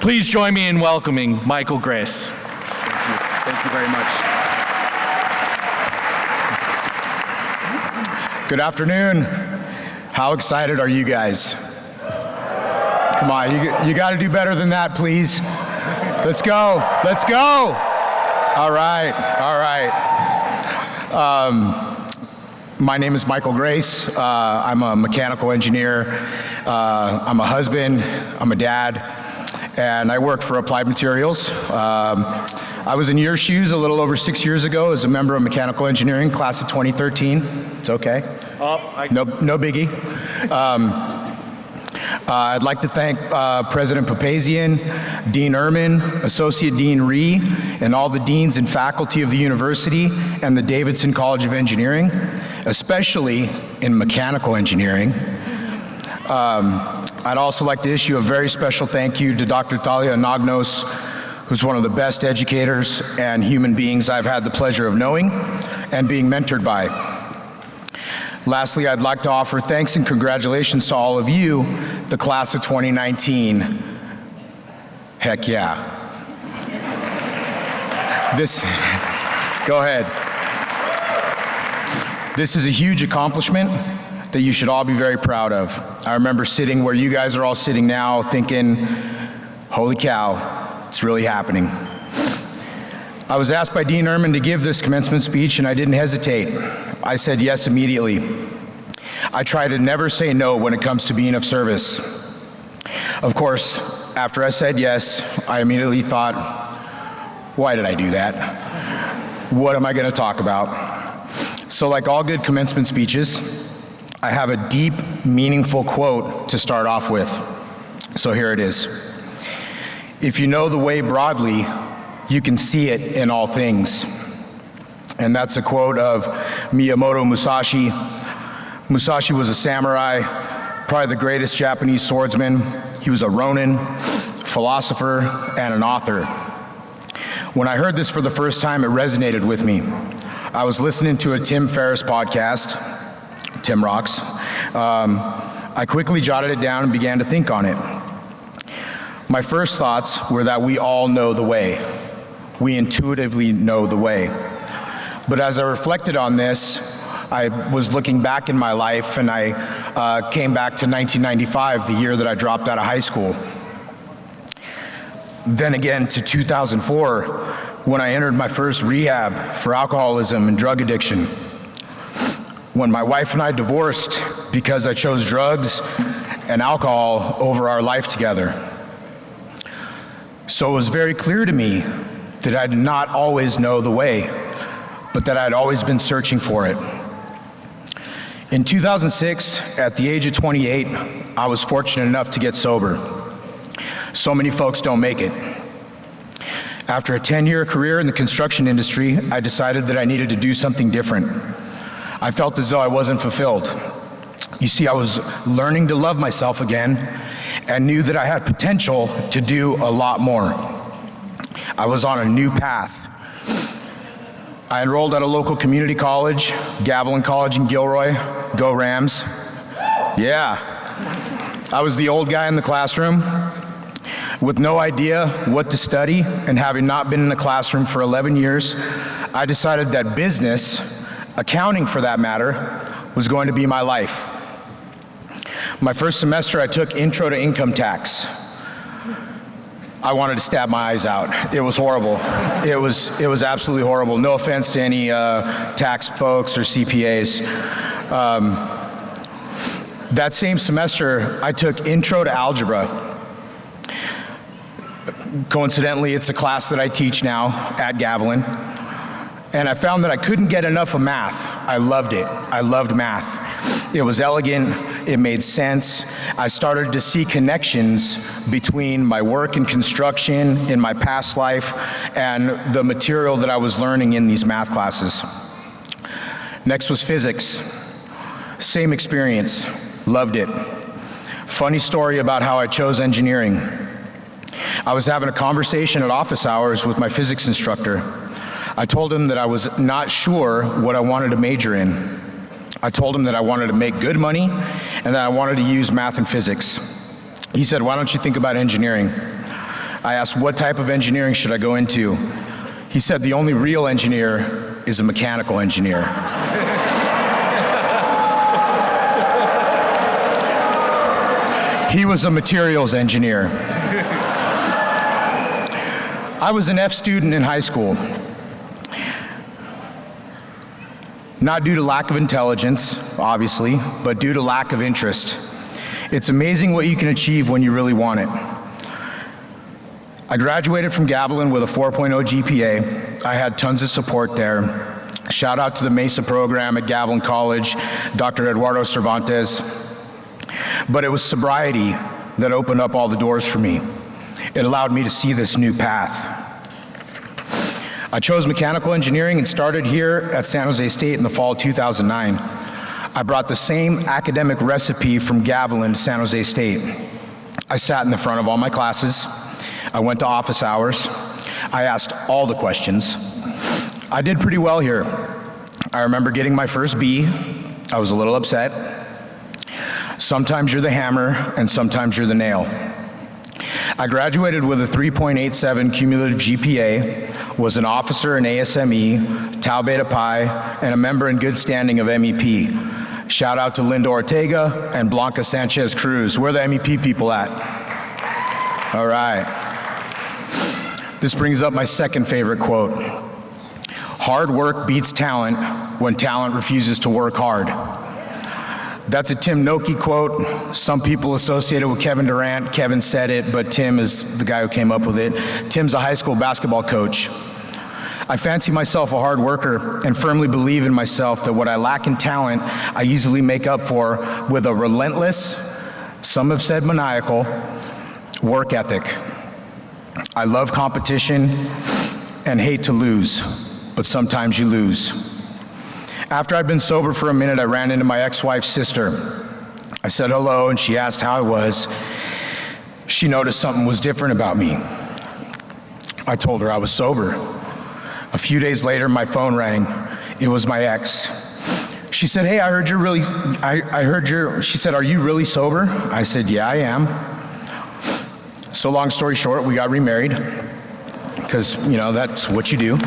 Please join me in welcoming Michael Grace. Thank you very much. Good afternoon. How excited are you guys? Come on, you got to do better than that, please. Let's go. Let's go. All right. All right. My name is Michael Grace. I'm a mechanical engineer. I'm a husband. I'm a dad. And I work for Applied Materials. I was in your shoes a little over 6 years ago as a member of mechanical engineering, class of 2013. It's okay. No biggie. I'd like to thank President Papazian, Dean Ehrman, Associate Dean Ree, and all the deans and faculty of the university and the Davidson College of Engineering, especially in mechanical engineering. I'd also like to issue a very special thank you to Dr. Talia Nagnos, who's one of the best educators and human beings I've had the pleasure of knowing and being mentored by. Lastly, I'd like to offer thanks and congratulations to all of you, the class of 2019. Heck yeah. Go ahead. This is a huge accomplishment that you should all be very proud of. I remember sitting where you guys are all sitting now thinking, holy cow, it's really happening. I was asked by Dean Ehrman to give this commencement speech, and I didn't hesitate. I said yes immediately. I try to never say no when it comes to being of service. Of course, after I said yes, I immediately thought, why did I do that? What am I going to talk about? So like all good commencement speeches, I have a deep, meaningful quote to start off with. So here it is. If you know the way broadly, you can see it in all things. And that's a quote of Miyamoto Musashi. Musashi was a samurai, probably the greatest Japanese swordsman. He was a ronin, philosopher, and an author. When I heard this for the first time, it resonated with me. I was listening to a Tim Ferriss podcast, Tim Rocks. I quickly jotted it down and began to think on it. My first thoughts were that we all know the way. We intuitively know the way. But as I reflected on this, I was looking back in my life, and I came back to 1995, the year that I dropped out of high school. Then again to 2004, when I entered my first rehab for alcoholism and drug addiction. When my wife and I divorced because I chose drugs and alcohol over our life together. So it was very clear to me that I did not always know the way, but that I'd always been searching for it. In 2006, at the age of 28, I was fortunate enough to get sober. So many folks don't make it. After a 10-year career in the construction industry, I decided that I needed to do something different. I felt as though I wasn't fulfilled. You see, I was learning to love myself again and knew that I had potential to do a lot more. I was on a new path. I enrolled at a local community college, Davidson College in Gilroy. Go Rams. Yeah. I was the old guy in the classroom with no idea what to study, and having not been in the classroom for 11 years, I decided that business, accounting for that matter, was going to be my life. My first semester, I took Intro to Income Tax. I wanted to stab my eyes out. It was horrible. It was absolutely horrible. No offense to any tax folks or CPAs. That same semester, I took Intro to Algebra. Coincidentally, it's a class that I teach now at Davidson. And I found that I couldn't get enough of math. I loved it. I loved math. It was elegant. It made sense. I started to see connections between my work in construction in my past life and the material that I was learning in these math classes. Next was physics. Same experience. Loved it. Funny story about how I chose engineering. I was having a conversation at office hours with my physics instructor. I told him that I was not sure what I wanted to major in. I told him that I wanted to make good money and that I wanted to use math and physics. He said, "Why don't you think about engineering?" I asked, what type of engineering should I go into? He said, the only real engineer is a mechanical engineer. He was a materials engineer. I was an F student in high school. Not due to lack of intelligence, obviously, but due to lack of interest. It's amazing what you can achieve when you really want it. I graduated from Davidson with a 4.0 GPA. I had tons of support there. Shout out to the MESA program at Davidson College, Dr. Eduardo Cervantes. But it was sobriety that opened up all the doors for me. It allowed me to see this new path. I chose mechanical engineering and started here at San Jose State in the fall of 2009. I brought the same academic recipe from Davidson to San Jose State. I sat in the front of all my classes. I went to office hours. I asked all the questions. I did pretty well here. I remember getting my first B. I was a little upset. Sometimes you're the hammer, and sometimes you're the nail. I graduated with a 3.87 cumulative GPA, was an officer in ASME, Tau Beta Pi, and a member in good standing of MEP. Shout out to Linda Ortega and Blanca Sanchez Cruz. Where are the MEP people at? All right. This brings up my second favorite quote. Hard work beats talent when talent refuses to work hard. That's a Tim Noki quote. Some people associate it with Kevin Durant. Kevin said it, but Tim is the guy who came up with it. Tim's a high school basketball coach. I fancy myself a hard worker and firmly believe in myself that what I lack in talent, I easily make up for with a relentless, some have said maniacal, work ethic. I love competition and hate to lose, but sometimes you lose. After I'd been sober for a minute, I ran into my ex-wife's sister. I said hello, and she asked how I was. She noticed something was different about me. I told her I was sober. A few days later, my phone rang. It was my ex. She said, hey, she said, are you really sober? I said, yeah, I am. So long story short, we got remarried, because, that's what you do.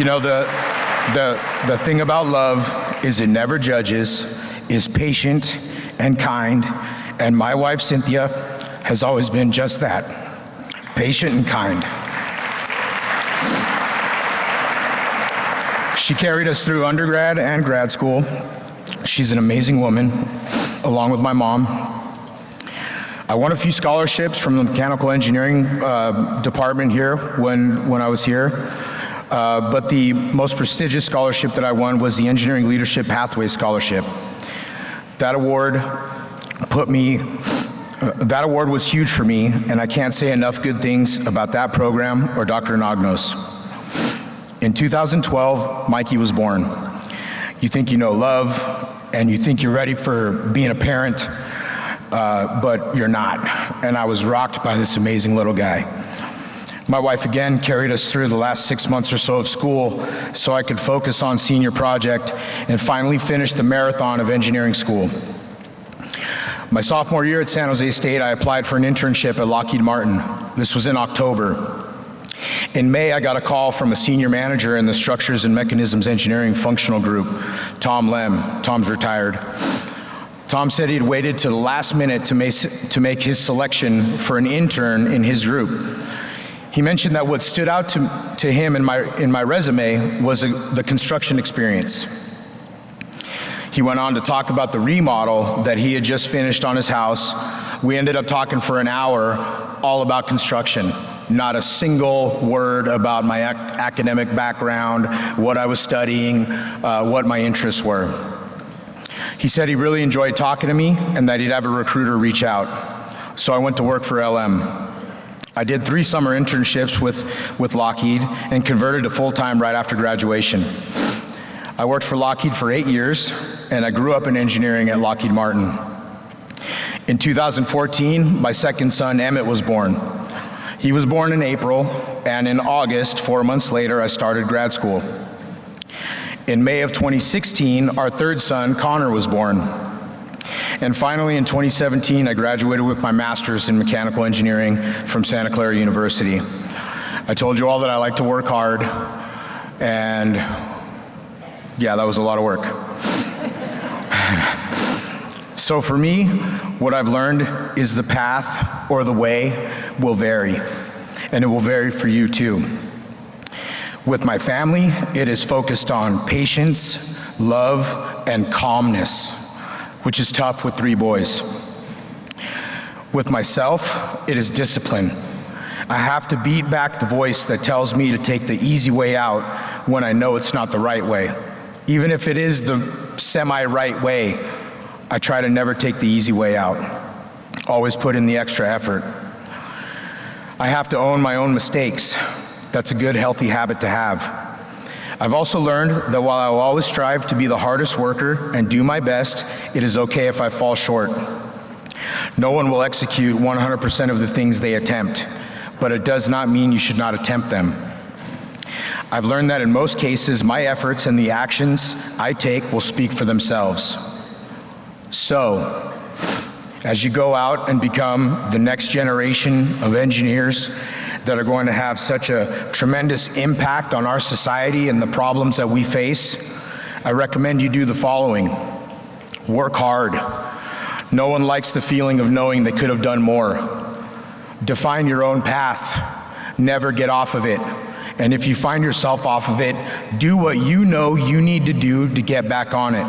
The thing about love is it never judges, is patient and kind, and my wife, Cynthia, has always been just that, patient and kind. She carried us through undergrad and grad school. She's an amazing woman, along with my mom. I won a few scholarships from the mechanical engineering department here when I was here. But the most prestigious scholarship that I won was the Engineering Leadership Pathway Scholarship. That award was huge for me, and I can't say enough good things about that program or Dr. Nagnos. In 2012, Mikey was born. You think you know love, and you think you're ready for being a parent, but you're not. And I was rocked by this amazing little guy. My wife again carried us through the last 6 months or so of school so I could focus on senior project and finally finish the marathon of engineering school. My sophomore year at San Jose State, I applied for an internship at Lockheed Martin. This was in October. In May, I got a call from a senior manager in the Structures and Mechanisms Engineering Functional Group, Tom Lem. Tom's retired. Tom said he'd waited to the last minute to make his selection for an intern in his group. He mentioned that what stood out to him in my resume was the construction experience. He went on to talk about the remodel that he had just finished on his house. We ended up talking for an hour all about construction. Not a single word about my academic background, what I was studying, what my interests were. He said he really enjoyed talking to me and that he'd have a recruiter reach out. So I went to work for LM. I did 3 summer internships with Lockheed and converted to full-time right after graduation. I worked for Lockheed for 8 years, and I grew up in engineering at Lockheed Martin. In 2014, my second son, Emmett, was born. He was born in April, and in August, 4 months later, I started grad school. In May of 2016, our third son, Connor, was born. And finally, in 2017, I graduated with my master's in mechanical engineering from Santa Clara University. I told you all that I like to work hard, and yeah, that was a lot of work. So for me, what I've learned is the path or the way will vary, and it will vary for you too. With my family, it is focused on patience, love, and calmness, which is tough with 3 boys. With myself, it is discipline. I have to beat back the voice that tells me to take the easy way out when I know it's not the right way. Even if it is the semi-right way, I try to never take the easy way out. Always put in the extra effort. I have to own my own mistakes. That's a good, healthy habit to have. I've also learned that while I will always strive to be the hardest worker and do my best, it is okay if I fall short. No one will execute 100% of the things they attempt, but it does not mean you should not attempt them. I've learned that in most cases, my efforts and the actions I take will speak for themselves. So, as you go out and become the next generation of engineers that are going to have such a tremendous impact on our society and the problems that we face, I recommend you do the following. Work hard. No one likes the feeling of knowing they could have done more. Define your own path. Never get off of it. And if you find yourself off of it, do what you know you need to do to get back on it.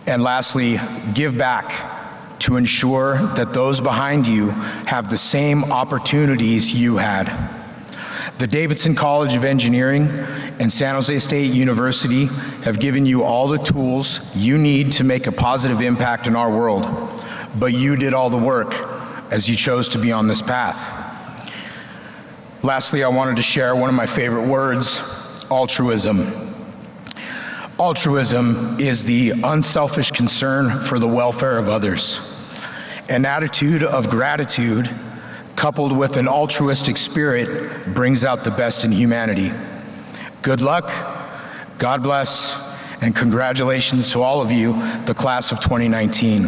And lastly, give back to ensure that those behind you have the same opportunities you had. The Davidson College of Engineering and San Jose State University have given you all the tools you need to make a positive impact in our world, but you did all the work as you chose to be on this path. Lastly, I wanted to share one of my favorite words, altruism. Altruism is the unselfish concern for the welfare of others. An attitude of gratitude coupled with an altruistic spirit brings out the best in humanity. Good luck, God bless, and congratulations to all of you, the class of 2019.